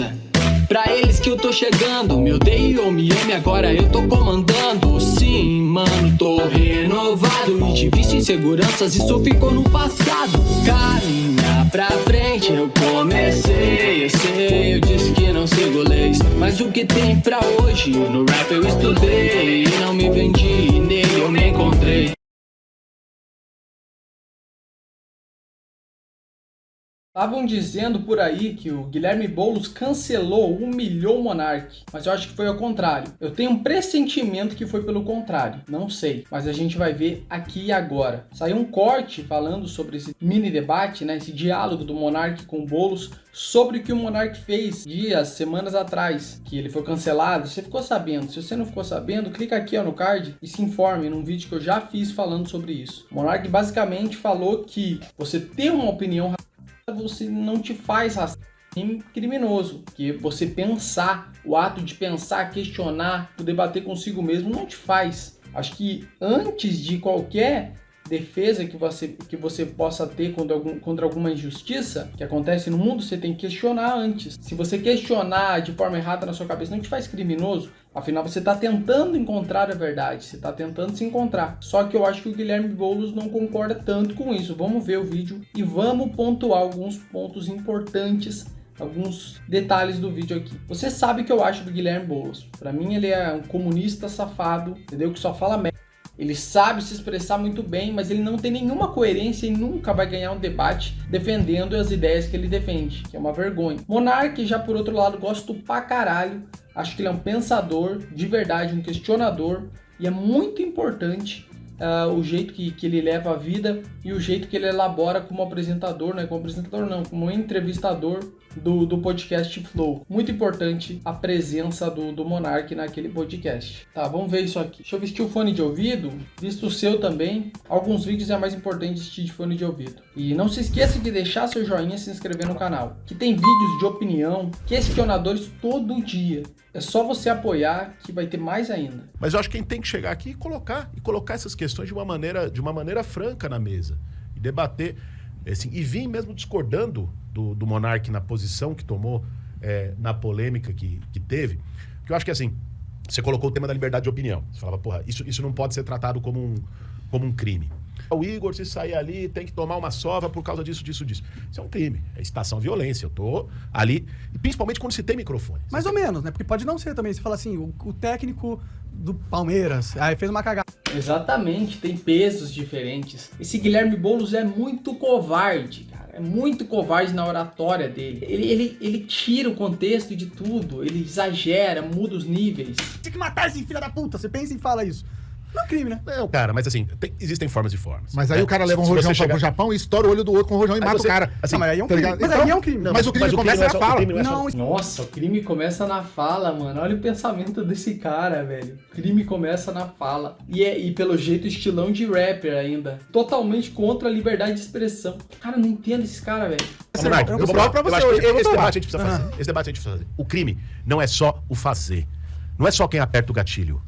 bagunça. Pra eles que eu tô chegando, me odeie ou me ame, agora eu tô comandando. Sim, mano, tô renovado e de vício em seguranças, isso ficou no passado. Caminhar pra frente eu comecei, eu sei, eu disse que não sigo leis, mas o que tem pra hoje, no rap eu estudei, e não me vendi, nele eu me encontrei. Estavam dizendo por aí que o Guilherme Boulos cancelou, humilhou o Monark, mas eu acho que foi ao contrário. Eu tenho um pressentimento que foi pelo contrário, não sei, mas a gente vai ver aqui e agora. Saiu um corte falando sobre esse mini debate, né, esse diálogo do Monark com o Boulos sobre o que o Monark fez dias, semanas atrás, que ele foi cancelado. Você ficou sabendo? Se você não ficou sabendo, clica aqui ó, no card e se informe num vídeo que eu já fiz falando sobre isso. O Monark basicamente falou que você ter uma opinião você não te faz criminoso, que você pensar, o ato de pensar, questionar, debater consigo mesmo não te faz. Acho que antes de qualquer defesa que você possa ter contra alguma injustiça que acontece no mundo, você tem que questionar antes. Se você questionar de forma errada na sua cabeça, não te faz criminoso. Afinal, você está tentando encontrar a verdade, você está tentando se encontrar. Só que eu acho que o Guilherme Boulos não concorda tanto com isso. Vamos ver o vídeo e vamos pontuar alguns pontos importantes, alguns detalhes do vídeo aqui. Você sabe o que eu acho do Guilherme Boulos. Para mim, ele é um comunista safado, entendeu? Que só fala merda. Ele sabe se expressar muito bem, mas ele não tem nenhuma coerência e nunca vai ganhar um debate defendendo as ideias que ele defende, que é uma vergonha. Monark, já por outro lado, gosto pra caralho. Acho que ele é um pensador, de verdade, um questionador. E é muito importante o jeito que ele leva a vida e o jeito que ele elabora como apresentador, né? Como apresentador não, como entrevistador do podcast Flow. Muito importante a presença do Monark naquele podcast. Tá, vamos ver isso aqui. Deixa eu vestir o fone de ouvido, visto o seu também. Alguns vídeos é mais importante vestir de fone de ouvido. E não se esqueça de deixar seu joinha e se inscrever no canal, que tem vídeos de opinião, questionadores todo dia. É só você apoiar que vai ter mais ainda. Mas eu acho que quem tem que chegar aqui e colocar essas questões de uma maneira franca na mesa. E debater, assim, e vir mesmo discordando do Monark na posição que tomou, na polêmica que teve. Porque eu acho que, assim, você colocou o tema da liberdade de opinião. Você falava, porra, isso não pode ser tratado como um crime. O Igor, se sair ali, tem que tomar uma sova por causa disso. Isso é um crime. É incitação à violência. Eu tô ali, e principalmente quando se tem microfone. Mais ou menos, né? Porque pode não ser também. Você fala assim, o técnico do Palmeiras, aí fez uma cagada. Exatamente, tem pesos diferentes. Esse Guilherme Boulos é muito covarde, cara. É muito covarde na oratória dele. Ele tira o contexto de tudo. Ele exagera, muda os níveis. Tem que matar esse filho da puta. Você pensa e fala isso. Não é crime, né? Não, cara, mas assim, existem formas e formas. Mas aí o cara leva um rojão pro Japão e estoura o olho do outro com o rojão e mata o cara. Assim, mas aí é um crime. Mas aí é um crime. Mas o crime começa na fala. Nossa, o crime começa na fala, mano. Olha o pensamento desse cara, velho. O crime começa na fala. E pelo jeito, estilão de rapper ainda. Totalmente contra a liberdade de expressão. Cara, não entendo esse cara, velho. Eu vou falar pra você hoje. Esse debate a gente precisa fazer. Esse debate a gente precisa fazer. O crime não é só o fazer. Não é só quem aperta o gatilho.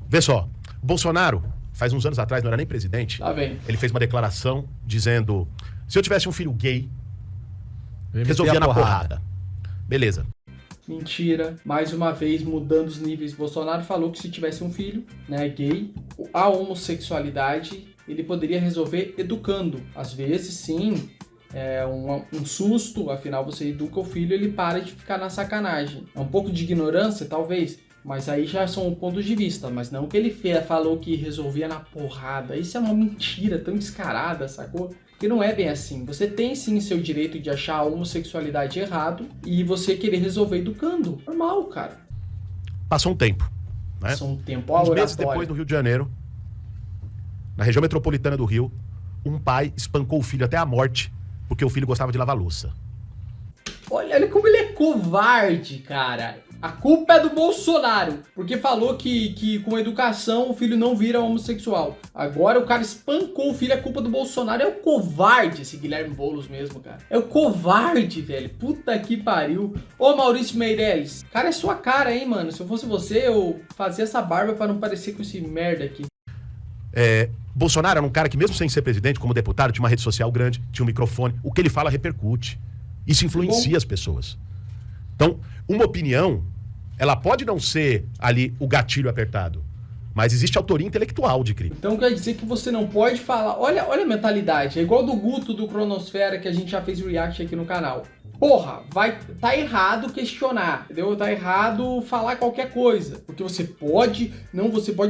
Vê só. Bolsonaro, faz uns anos atrás, não era nem presidente. Tá bem. Ele fez uma declaração dizendo: se eu tivesse um filho gay, resolvia na porrada. Beleza. Mentira. Mais uma vez, mudando os níveis. Bolsonaro falou que se tivesse um filho, né, gay, a homossexualidade, ele poderia resolver educando. Às vezes, sim, é um susto, afinal você educa o filho, ele para de ficar na sacanagem. É um pouco de ignorância, talvez. Mas aí já são pontos de vista, mas não que ele falou que resolvia na porrada. Isso é uma mentira tão descarada, sacou? Porque não é bem assim. Você tem sim seu direito de achar a homossexualidade errado e você querer resolver educando. Normal, cara. Passou um tempo, né? Passou um tempo. Uns meses depois, no Rio de Janeiro, na região metropolitana do Rio, um pai espancou o filho até a morte porque o filho gostava de lavar louça. Olha como ele é covarde, cara. A culpa é do Bolsonaro, porque falou que com educação o filho não vira homossexual. Agora o cara espancou o filho, a culpa do Bolsonaro. É o covarde esse Guilherme Boulos mesmo, cara. É o covarde, velho. Puta que pariu. Ô Maurício Meirelles, cara, é sua cara, hein, mano. Se eu fosse você, eu fazia essa barba pra não parecer com esse merda aqui. Bolsonaro era um cara que, mesmo sem ser presidente, como deputado, tinha uma rede social grande, tinha um microfone. O que ele fala repercute. Isso influencia as pessoas. Então, uma opinião, ela pode não ser ali o gatilho apertado, mas existe autoria intelectual de crime. Então quer dizer que você não pode falar... Olha a mentalidade, é igual do Guto do Cronosfera, que a gente já fez react aqui no canal. Porra, tá errado questionar, entendeu? Tá errado falar qualquer coisa, porque você pode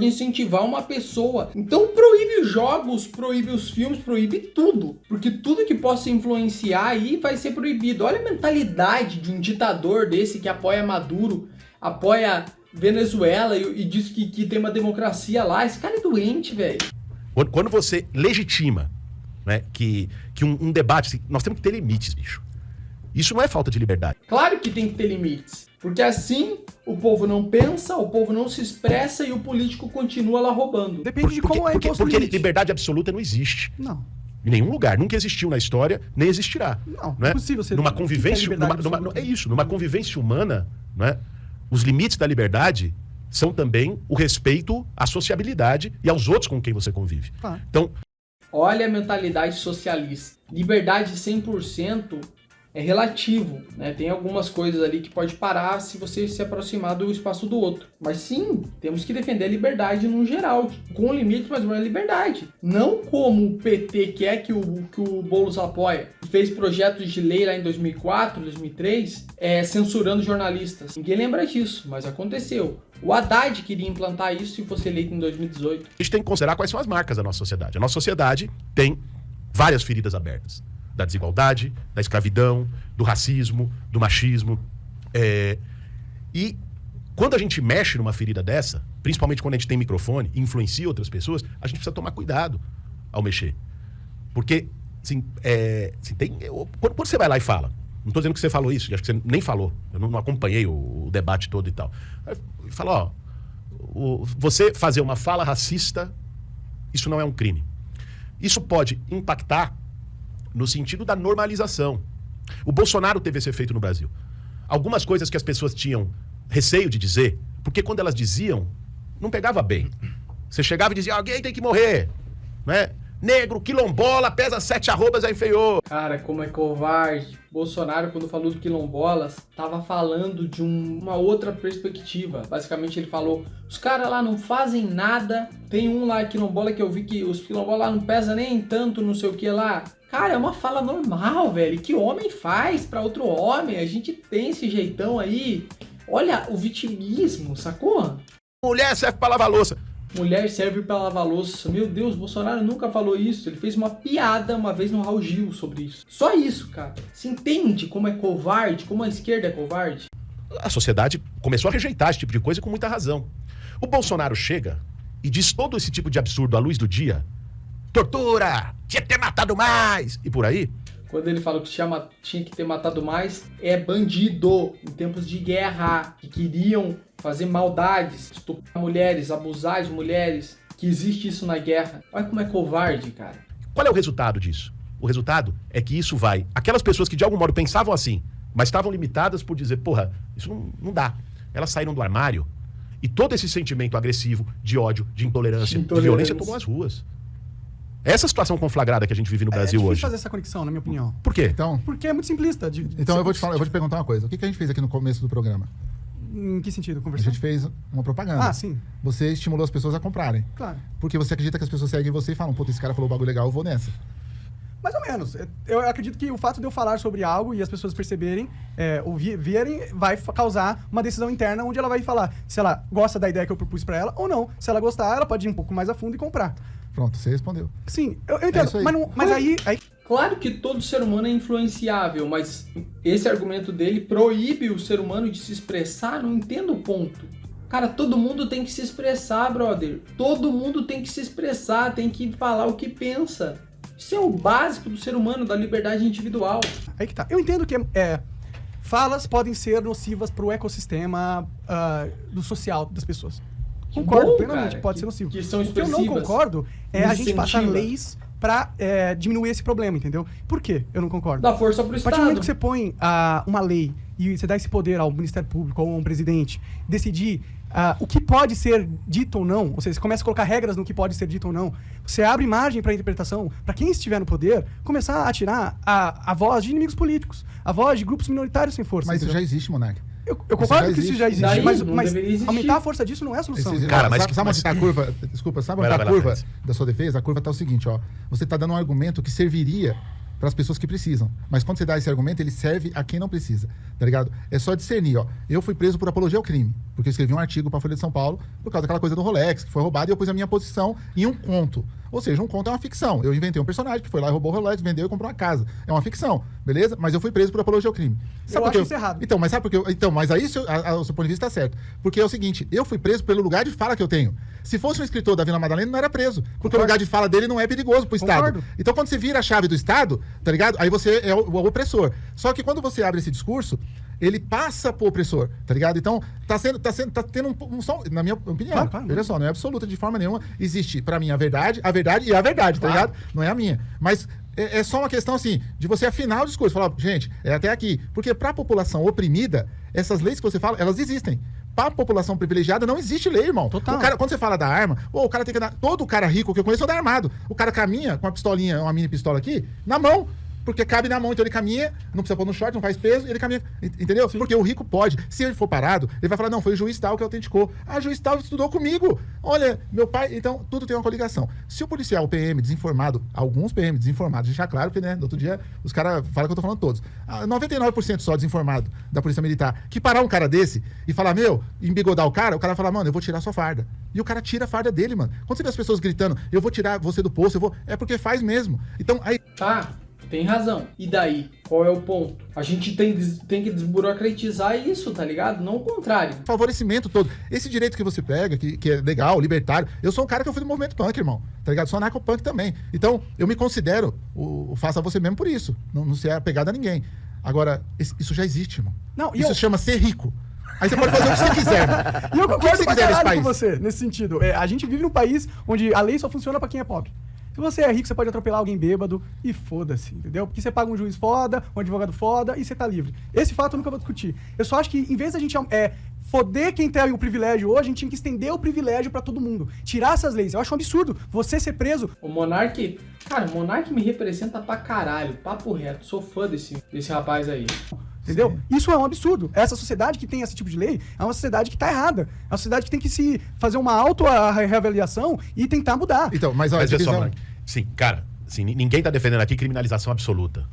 incentivar uma pessoa. Então proíbe os jogos, proíbe os filmes, proíbe tudo, porque tudo que possa influenciar aí vai ser proibido. Olha a mentalidade de um ditador desse que apoia Maduro, apoia Venezuela e diz que tem uma democracia lá. Esse cara é doente, velho. Quando você legitima, né, que um debate... Nós temos que ter limites, bicho. Isso não é falta de liberdade. Claro que tem que ter limites, porque assim o povo não pensa, o povo não se expressa e o político continua lá roubando. Depende de como é imposto o limite. Porque liberdade absoluta não existe. Não. Em nenhum lugar. Nunca existiu na história, nem existirá. Não é possível ser. Numa convivência... É isso. Numa convivência humana, né, os limites da liberdade são também o respeito à sociabilidade e aos outros com quem você convive. Ah. Então... Olha a mentalidade socialista. Liberdade 100%... é relativo, né? Tem algumas coisas ali que pode parar se você se aproximar do espaço do outro. Mas sim, temos que defender a liberdade no geral, com limite, mas não é liberdade. Não como o PT quer que o Boulos apoia, fez projetos de lei lá em 2004, 2003, censurando jornalistas. Ninguém lembra disso, mas aconteceu. O Haddad queria implantar isso e fosse eleito em 2018. A gente tem que considerar quais são as marcas da nossa sociedade. A nossa sociedade tem várias feridas abertas. Da desigualdade, da escravidão, do racismo, do machismo. E quando a gente mexe numa ferida dessa, principalmente quando a gente tem microfone e influencia outras pessoas, a gente precisa tomar cuidado ao mexer. Porque, assim, quando você vai lá e fala, não estou dizendo que você falou isso, acho que você nem falou, eu não acompanhei o debate todo e tal. Fala, você fazer uma fala racista, isso não é um crime. Isso pode impactar no sentido da normalização. O Bolsonaro teve esse efeito no Brasil. Algumas coisas que as pessoas tinham receio de dizer, porque quando elas diziam, não pegava bem. Você chegava e dizia, alguém tem que morrer, né? Negro, quilombola, pesa 7 arrobas, aí feiou. Cara, como é covarde. Bolsonaro, quando falou do quilombolas, tava falando de uma outra perspectiva. Basicamente, ele falou, os caras lá não fazem nada. Tem um lá, quilombola, que eu vi que os quilombolas lá não pesam nem tanto, não sei o que lá. Cara, é uma fala normal, velho. Que homem faz pra outro homem? A gente tem esse jeitão aí. Olha o vitimismo, sacou? Mulher serve pra lavar louça. Mulher serve pra lavar louça. Meu Deus, Bolsonaro nunca falou isso. Ele fez uma piada uma vez no Raul Gil sobre isso. Só isso, cara. Você entende como é covarde? Como a esquerda é covarde? A sociedade começou a rejeitar esse tipo de coisa com muita razão. O Bolsonaro chega e diz todo esse tipo de absurdo à luz do dia. Tortura! Tinha que ter matado mais! E por aí? Quando ele falou que tinha que ter matado mais, é bandido em tempos de guerra, que queriam fazer maldades, estuprar mulheres, abusar de mulheres, que existe isso na guerra. Olha como é covarde, cara. Qual é o resultado disso? O resultado é que isso vai... Aquelas pessoas que de algum modo pensavam assim, mas estavam limitadas por dizer, porra, isso não dá. Elas saíram do armário e todo esse sentimento agressivo, de ódio, de intolerância, de violência tomou as ruas. Essa situação conflagrada que a gente vive no Brasil hoje. É difícil fazer essa conexão, na minha opinião. Por quê? Então, porque é muito simplista. Então eu vou te perguntar uma coisa. O que a gente fez aqui no começo do programa? Em que sentido? A Conversar? gente fez uma propaganda. Ah, sim. Você estimulou as pessoas a comprarem. Claro. Porque você acredita que as pessoas seguem você e falam, puta, esse cara falou um bagulho legal, eu vou nessa. Mais ou menos. Eu acredito que o fato de eu falar sobre algo e as pessoas perceberem, verem, vai causar uma decisão interna onde ela vai falar se ela gosta da ideia que eu propus pra ela ou não. Se ela gostar, ela pode ir um pouco mais a fundo e comprar. Pronto, você respondeu. Sim, eu entendo. Aí. Mas aí... Claro que todo ser humano é influenciável, mas esse argumento dele proíbe o ser humano de se expressar. Não entendo o ponto. Cara, todo mundo tem que se expressar, brother. Todo mundo tem que se expressar, tem que falar o que pensa. Isso é o básico do ser humano, da liberdade individual. Aí que tá. Eu entendo que falas podem ser nocivas pro ecossistema do social das pessoas. Concordo plenamente, cara, pode ser nocivo. Que são o que eu expressivas. não concordo é a gente passar Incentiva. leis pra diminuir esse problema, entendeu? Por quê? Eu não concordo. Dá força pro A partir Estado. do momento que você põe uma lei e você dá esse poder ao Ministério Público ou a um presidente decidir o que pode ser dito ou não, ou seja, você começa a colocar regras no que pode ser dito ou não, você abre margem para a interpretação, para quem estiver no poder, começar a tirar a voz de inimigos políticos, a voz de grupos minoritários sem força. Mas isso já existe, Monark. Eu concordo que isso já existe, Daí, mas existir. aumentar a força disso não é a solução. Cara, mas sabe onde tá a curva? Desculpa, sabe onde tá a curva da sua defesa? A curva tá o seguinte, ó. Você tá dando um argumento que serviria para as pessoas que precisam. Mas quando você dá esse argumento, ele serve a quem não precisa, tá ligado? É só discernir, ó. Eu fui preso por apologia ao crime, porque eu escrevi um artigo para a Folha de São Paulo por causa daquela coisa do Rolex, que foi roubado, e eu pus a minha posição em um conto. Ou seja, um conto é uma ficção. Eu inventei um personagem que foi lá e roubou o Rolex, vendeu e comprou uma casa. É uma ficção, beleza? Mas eu fui preso por apologia ao crime. Eu acho isso errado. Então, mas sabe por quê? Então, mas aí o seu ponto de vista está certo. Porque é o seguinte, eu fui preso pelo lugar de fala que eu tenho. Se fosse um escritor da Vila Madalena, não era preso. Porque o lugar de fala dele não é perigoso pro Estado. Então, quando você vira a chave do Estado, tá ligado? Aí você é o opressor. Só que quando você abre esse discurso, ele passa pro opressor, tá ligado? Então, tá tendo um som, na minha opinião, claro. Olha só, não é absoluta de forma nenhuma. Existe, pra mim, a verdade e a verdade, tá ligado? Não é a minha. Mas é só uma questão, assim, de você afinar o discurso. Falar, gente, é até aqui. Porque pra população oprimida, essas leis que você fala, elas existem. Pra população privilegiada não existe lei, irmão. Total. O cara, quando você fala da arma, o cara tem que dar. Todo cara rico que eu conheço anda armado. O cara caminha com uma pistolinha, uma mini pistola aqui, na mão. Porque cabe na mão, então ele caminha, não precisa pôr no short, não faz peso, ele caminha, entendeu? Sim. Porque o rico pode. Se ele for parado, ele vai falar, não, foi o juiz tal que autenticou. Ah, o juiz tal estudou comigo. Olha, meu pai... Então, tudo tem uma coligação. Se o policial, o PM desinformado, alguns PM desinformados, deixar claro que, né, no outro dia, os caras falam que eu tô falando todos. 99% só desinformado da Polícia Militar, que parar um cara desse e falar, meu, embigodar o cara vai falar, mano, eu vou tirar sua farda. E o cara tira a farda dele, mano. Quando você vê as pessoas gritando, eu vou tirar você do posto, é porque faz mesmo. Então, aí... Tá. Tem razão. E daí? Qual é o ponto? A gente tem que desburocratizar isso, tá ligado? Não o contrário. Favorecimento todo. Esse direito que você pega, que é legal, libertário. Eu sou um cara que eu fui do movimento punk, irmão. Tá ligado? Sou anarcopunk também. Então, eu me considero o faça você mesmo por isso. Não ser apegado a ninguém. Agora, isso já existe, irmão. Não, isso chama ser rico. Aí você pode fazer o que você quiser, mano. E eu concordo pra caralho com você, nesse sentido. A gente vive num país onde a lei só funciona pra quem é pobre. Se você é rico, você pode atropelar alguém bêbado e foda-se, entendeu? Porque você paga um juiz foda, um advogado foda e você tá livre. Esse fato eu nunca vou discutir. Eu só acho que, em vez da gente foder quem tem o privilégio hoje, a gente tinha que estender o privilégio pra todo mundo. Tirar essas leis. Eu acho um absurdo você ser preso. O Monark... Cara, o Monark me representa pra caralho. Papo reto. Sou fã desse rapaz aí. Entendeu? Sim. Isso é um absurdo. Essa sociedade que tem esse tipo de lei é uma sociedade que tá errada. É uma sociedade que tem que se fazer uma auto-reavaliação e tentar mudar. Então, mas olha, sim, cara, assim, ninguém tá defendendo aqui criminalização absoluta.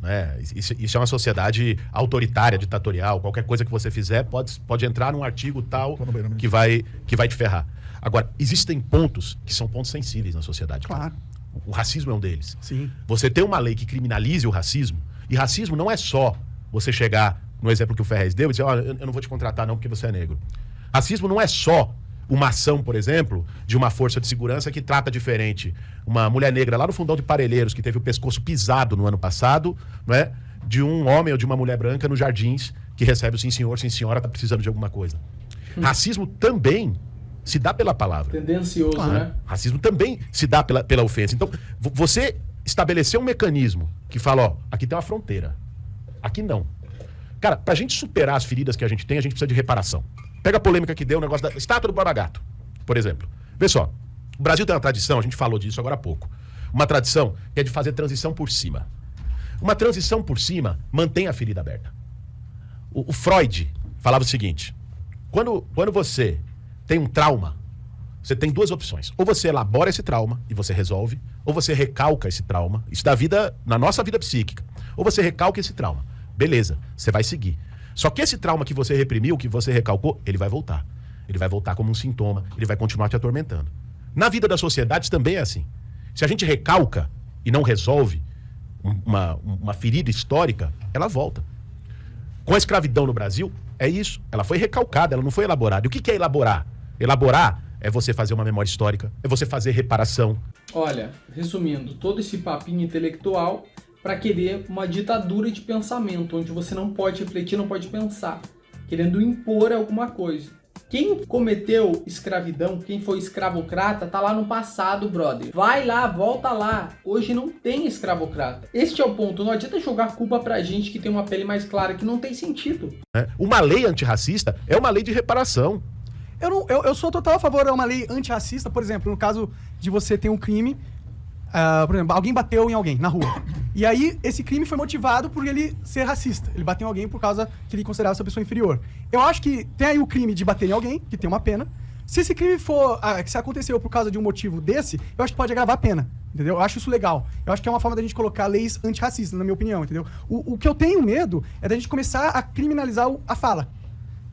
Né? Isso é uma sociedade autoritária, ditatorial. Qualquer coisa que você fizer pode entrar num artigo tal que vai te ferrar. Agora, existem pontos que são pontos sensíveis na sociedade. Claro. Cara. O racismo é um deles. Sim. Você tem uma lei que criminalize o racismo, e racismo não é só você chegar, no exemplo que o Ferrez deu, e dizer, eu não vou te contratar não porque você é negro. Racismo não é só uma ação, por exemplo, de uma força de segurança que trata diferente uma mulher negra lá no fundão de Parelheiros, que teve o pescoço pisado no ano passado, não é? De um homem ou de uma mulher branca nos Jardins, que recebe o sim senhor, sim senhora, tá precisando de alguma coisa. Racismo também se dá pela palavra. Tendencioso, né? Racismo também se dá pela ofensa. Então, você estabeleceu um mecanismo que fala, ó, aqui tem uma fronteira. Aqui não. Cara, pra gente superar as feridas que a gente tem, a gente precisa de reparação. Pega a polêmica que deu o negócio da estátua do Borba Gato, por exemplo. Vê só, o Brasil tem uma tradição, a gente falou disso agora há pouco, uma tradição que é de fazer transição por cima. Uma transição por cima mantém a ferida aberta. O Freud falava o seguinte, quando você tem um trauma, você tem duas opções. Ou você elabora esse trauma e você resolve, ou você recalca esse trauma. Isso da vida, na nossa vida psíquica. Ou você recalca esse trauma. Beleza, você vai seguir. Só que esse trauma que você reprimiu, que você recalcou, ele vai voltar. Ele vai voltar como um sintoma, ele vai continuar te atormentando. Na vida das sociedades também é assim. Se a gente recalca e não resolve uma ferida histórica, ela volta. Com a escravidão no Brasil, é isso. Ela foi recalcada, ela não foi elaborada. E o que é elaborar? Elaborar é você fazer uma memória histórica, é você fazer reparação. Olha, resumindo, todo esse papinho intelectual para querer uma ditadura de pensamento, onde você não pode refletir, não pode pensar, querendo impor alguma coisa. Quem cometeu escravidão, quem foi escravocrata, tá lá no passado, brother. Vai lá, volta lá. Hoje não tem escravocrata. Este é o ponto. Não adianta jogar culpa pra gente que tem uma pele mais clara, que não tem sentido. Uma lei antirracista é uma lei de reparação. Eu sou total a favor de uma lei antirracista, por exemplo, no caso de você ter um crime, por exemplo, alguém bateu em alguém na rua. E aí, esse crime foi motivado por ele ser racista. Ele bateu em alguém por causa que ele considerava essa pessoa inferior. Eu acho que tem aí o crime de bater em alguém, que tem uma pena. Se esse crime for, se aconteceu por causa de um motivo desse, eu acho que pode agravar a pena, entendeu? Eu acho isso legal. Eu acho que é uma forma da gente colocar leis antirracistas, na minha opinião, entendeu? O que eu tenho medo é da gente começar a criminalizar a fala.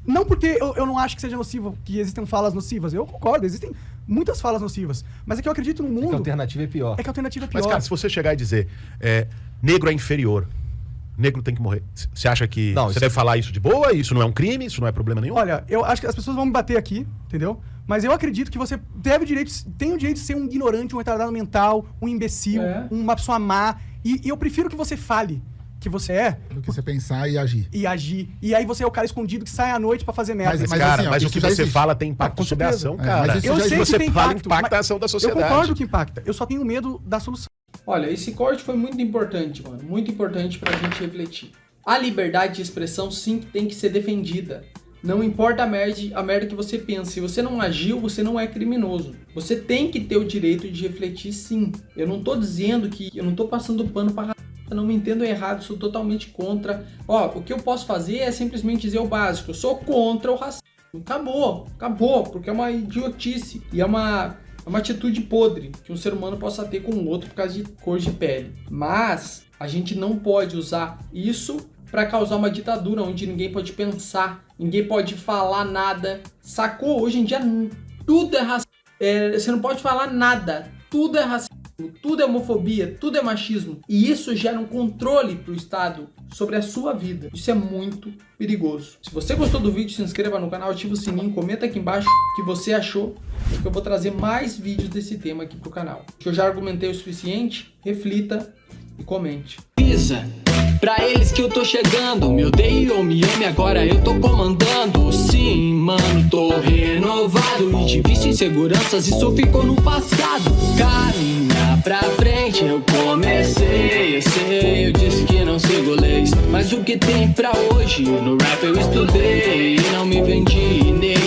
Não porque eu não acho que seja nocivo, que existem falas nocivas. Eu concordo, existem muitas falas nocivas. Mas é que eu acredito no mundo... É que a alternativa é pior. É que a alternativa é pior. Mas, cara, se você chegar e dizer negro é inferior, negro tem que morrer, você acha que você deve falar isso de boa? Isso não é um crime? Isso não é problema nenhum? Olha, eu acho que as pessoas vão me bater aqui, entendeu? Mas eu acredito que você tem o direito de ser um ignorante, um retardado mental, um imbecil, uma pessoa má. E eu prefiro que você fale que você é... Do que você pensar e agir. E aí você é o cara escondido que sai à noite pra fazer merda. Mas o que você fala tem impacto sobre a ação, cara. Eu sei que tem impacto, impacta a ação da sociedade. Eu concordo que impacta. Eu só tenho medo da solução. Olha, esse corte foi muito importante, mano. Muito importante pra gente refletir. A liberdade de expressão, sim, tem que ser defendida. Não importa a merda que você pensa. Se você não agiu, você não é criminoso. Você tem que ter o direito de refletir, sim. Eu não tô dizendo que... Eu não tô passando pano pra... Não me entendam errado, sou totalmente contra. O que eu posso fazer é simplesmente dizer o básico. Eu sou contra o racismo. Acabou, porque é uma idiotice. E é uma atitude podre que um ser humano possa ter com o outro por causa de cor de pele. Mas a gente não pode usar isso para causar uma ditadura onde ninguém pode pensar, ninguém pode falar nada. Sacou? Hoje em dia tudo é racismo. Você não pode falar nada. Tudo é racismo. Tudo é homofobia, tudo é machismo. E isso gera um controle pro Estado sobre a sua vida. Isso é muito perigoso. Se você gostou do vídeo, se inscreva no canal, ativa o sininho, comenta aqui embaixo o que você achou, porque eu vou trazer mais vídeos desse tema aqui pro canal. Se eu já argumentei o suficiente, reflita e comente. Pisa, pra eles que eu tô chegando, me odeie ou me ame, agora eu tô comandando. Sim, mano, tô renovado e de vício em seguranças, isso ficou no passado. Caminhar pra frente, eu comecei, eu sei, eu disse que não sigo leis, mas o que tem pra hoje, no rap eu estudei e não me vendi nele.